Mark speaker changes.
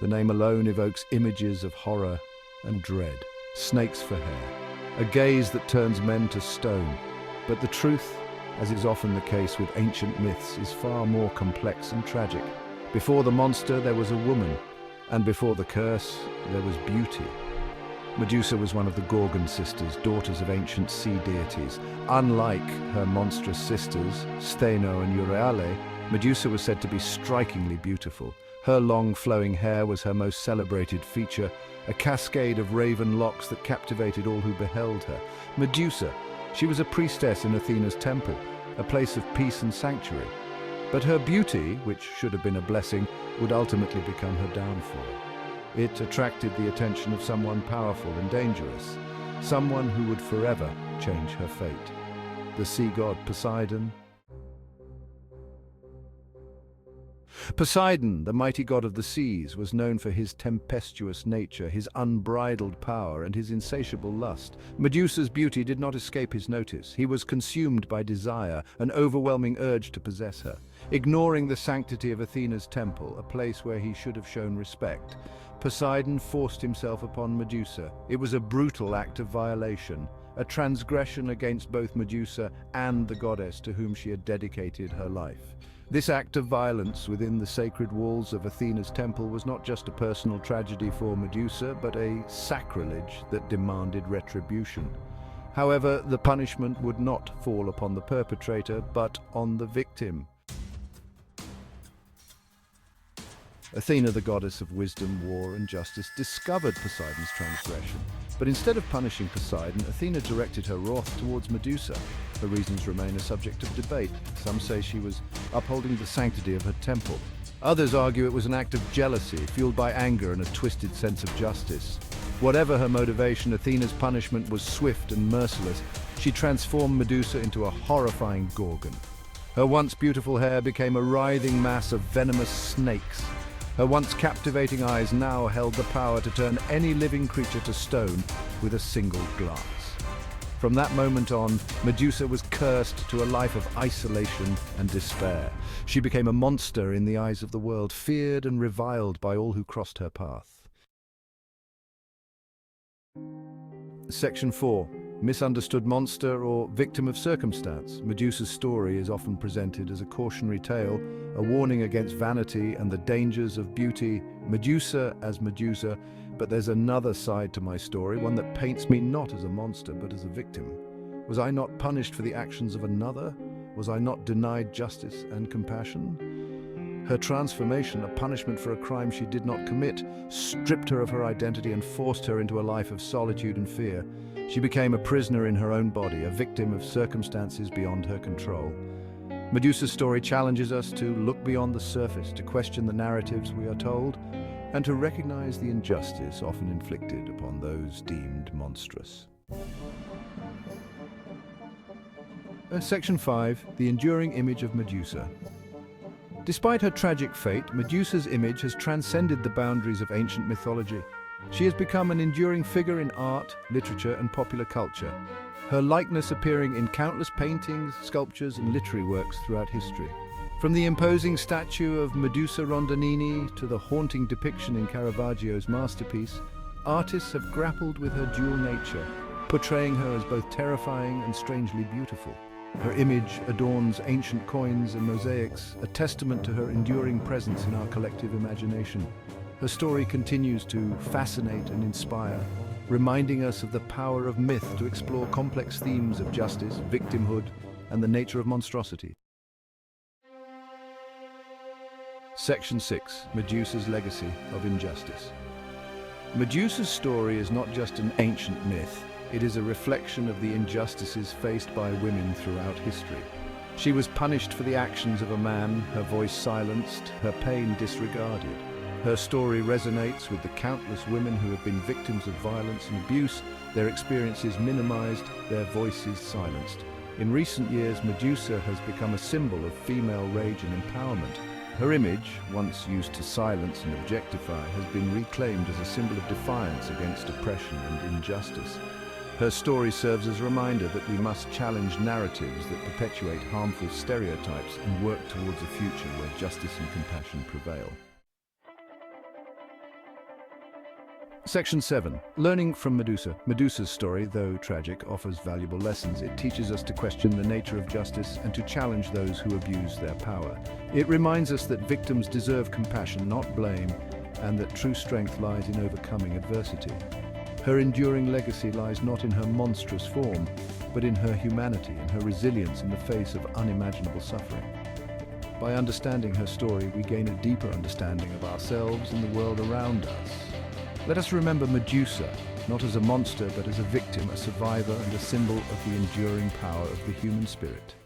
Speaker 1: The name alone evokes images of horror and dread. Snakes for hair, a gaze that turns men to stone. But the truth, as is often the case with ancient myths, is far more complex and tragic. Before the monster, there was a woman, and before the curse, there was beauty. Medusa was one of the Gorgon sisters, daughters of ancient sea deities. Unlike her monstrous sisters, Stheno and Euryale, Medusa was said to be strikingly beautiful. Her long flowing hair was her most celebrated feature, a cascade of raven locks that captivated all who beheld her. Medusa, she was a priestess in Athena's temple, a place of peace and sanctuary. But her beauty, which should have been a blessing, would ultimately become her downfall. It attracted the attention of someone powerful and dangerous, someone who would forever change her fate. The sea god Poseidon. Poseidon, the mighty god of the seas, was known for his tempestuous nature, his unbridled power, and his insatiable lust. Medusa's beauty did not escape his notice. He was consumed by desire, an overwhelming urge to possess her. Ignoring the sanctity of Athena's temple, a place where he should have shown respect, Poseidon forced himself upon Medusa. It was a brutal act of violation, a transgression against both Medusa and the goddess to whom she had dedicated her life. This act of violence within the sacred walls of Athena's temple was not just a personal tragedy for Medusa, but a sacrilege that demanded retribution. However, the punishment would not fall upon the perpetrator, but on the victim. Athena, the goddess of wisdom, war, and justice, discovered Poseidon's transgression. But instead of punishing Poseidon, Athena directed her wrath towards Medusa. Her reasons remain a subject of debate. Some say she was upholding the sanctity of her temple. Others argue it was an act of jealousy, fueled by anger and a twisted sense of justice. Whatever her motivation, Athena's punishment was swift and merciless. She transformed Medusa into a horrifying Gorgon. Her once beautiful hair became a writhing mass of venomous snakes. Her once captivating eyes now held the power to turn any living creature to stone with a single glance. From that moment on, Medusa was cursed to a life of isolation and despair. She became a monster in the eyes of the world, feared and reviled by all who crossed her path. Section 4. Misunderstood monster or victim of circumstance. Medusa's story is often presented as a cautionary tale, a warning against vanity and the dangers of beauty. Medusa as Medusa, but there's another side to my story, one that paints me not as a monster, but as a victim. Was I not punished for the actions of another? Was I not denied justice and compassion? Her transformation, a punishment for a crime she did not commit, stripped her of her identity and forced her into a life of solitude and fear. She became a prisoner in her own body, a victim of circumstances beyond her control. Medusa's story challenges us to look beyond the surface, to question the narratives we are told, and to recognize the injustice often inflicted upon those deemed monstrous. Section 5. The enduring image of Medusa. Despite her tragic fate, Medusa's image has transcended the boundaries of ancient mythology. She has become an enduring figure in art, literature, and popular culture, her likeness appearing in countless paintings, sculptures, and literary works throughout history. From the imposing statue of Medusa Rondanini to the haunting depiction in Caravaggio's masterpiece, artists have grappled with her dual nature, portraying her as both terrifying and strangely beautiful. Her image adorns ancient coins and mosaics, a testament to her enduring presence in our collective imagination. Her story continues to fascinate and inspire, reminding us of the power of myth to explore complex themes of justice, victimhood, and the nature of monstrosity. Section 6. Medusa's legacy of injustice. Medusa's story is not just an ancient myth, it is a reflection of the injustices faced by women throughout history. She was punished for the actions of a man, her voice silenced, her pain disregarded. Her story resonates with the countless women who have been victims of violence and abuse, their experiences minimized, their voices silenced. In recent years, Medusa has become a symbol of female rage and empowerment. Her image, once used to silence and objectify, has been reclaimed as a symbol of defiance against oppression and injustice. Her story serves as a reminder that we must challenge narratives that perpetuate harmful stereotypes and work towards a future where justice and compassion prevail. Section 7. Learning from Medusa. Medusa's story, though tragic, offers valuable lessons. It teaches us to question the nature of justice and to challenge those who abuse their power. It reminds us that victims deserve compassion, not blame, and that true strength lies in overcoming adversity. Her enduring legacy lies not in her monstrous form, but in her humanity and her resilience in the face of unimaginable suffering. By understanding her story, we gain a deeper understanding of ourselves and the world around us. Let us remember Medusa, not as a monster, but as a victim, a survivor, and a symbol of the enduring power of the human spirit.